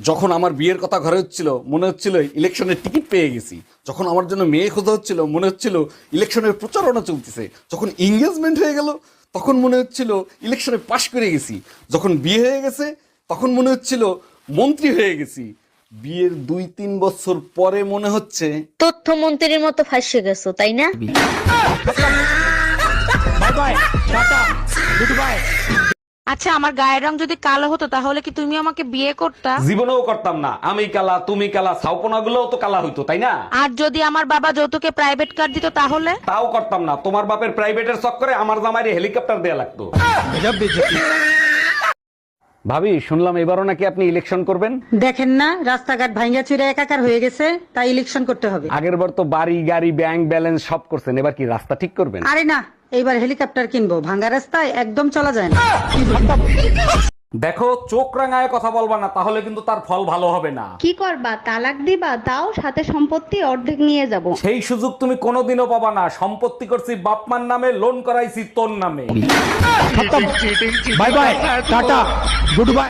যখন আমার বিয়ের কথা ঘরে হচ্ছিল মনে হচ্ছিল ইলেকশনের টিকিট পেয়ে গেছি। যখন আমার জন্য মেয়ে খোঁজা হচ্ছিল মনে হচ্ছিল ইলেকশনের প্রচারণা চলতেছে। যখন এঙ্গেজমেন্ট হয়ে গেল তখন মনে হচ্ছিল ইলেকশনে পাশ করে গেছি। যখন বিয়ে হয়ে গেছে তখন মনে হচ্ছিল মন্ত্রী হয়ে গেছি। বিয়ের 2-3 বছর পরে মনে হচ্ছে তথ্যমন্ত্রীর মতো ফাঁসে গেছো, তাই না? আচ্ছা, আমার গায়ের রং যদি কালো হতো তাহলে কি তুমি আমাকে বিয়ে করতা? জীবনেও করতাম না। আমি কালা তুমি কালা, ছাউপনা গুলোও তো কালা হইতো, তাই না? আর যদি আমার বাবা যৌতুকে প্রাইভেট কার দিত তাহলে? তাও করতাম না। তোমার বাপের প্রাইভেটের চক্করে আমার জামাইরে হেলিকপ্টার দেয়া লাগতো। ভাবি, শুনলাম এবারও নাকি আপনি ইলেকশন করবেন। দেখেন না রাস্তাঘাট ভাঙ্গা চুরে একাকার হয়ে গেছে, তাই ইলেকশন করতে হবে। আগের বার তো বাড়ি গাড়ি ব্যাংক ব্যালেন্স সব করছেন, এবার কি রাস্তা ঠিক করবেন? আরে না, এইবার হেলিকপ্টার কিনবো, ভাঙ্গা রাস্তায় একদম চলা যায় না। দেখো, চোখ রাঙায় কথা বলবা না, তাহলে কিন্তু তার ফল ভালো হবে না। কি করবা, তালাক দিবা? তাও সাথে সম্পত্তি অর্ধেক নিয়ে যাব। সেই সুযোগ তুমি কোনোদিনও পাবা না। সম্পত্তি করছি বাপমার নামে, লোন করাইছি তোর নামে। Bye bye, tata, good bye.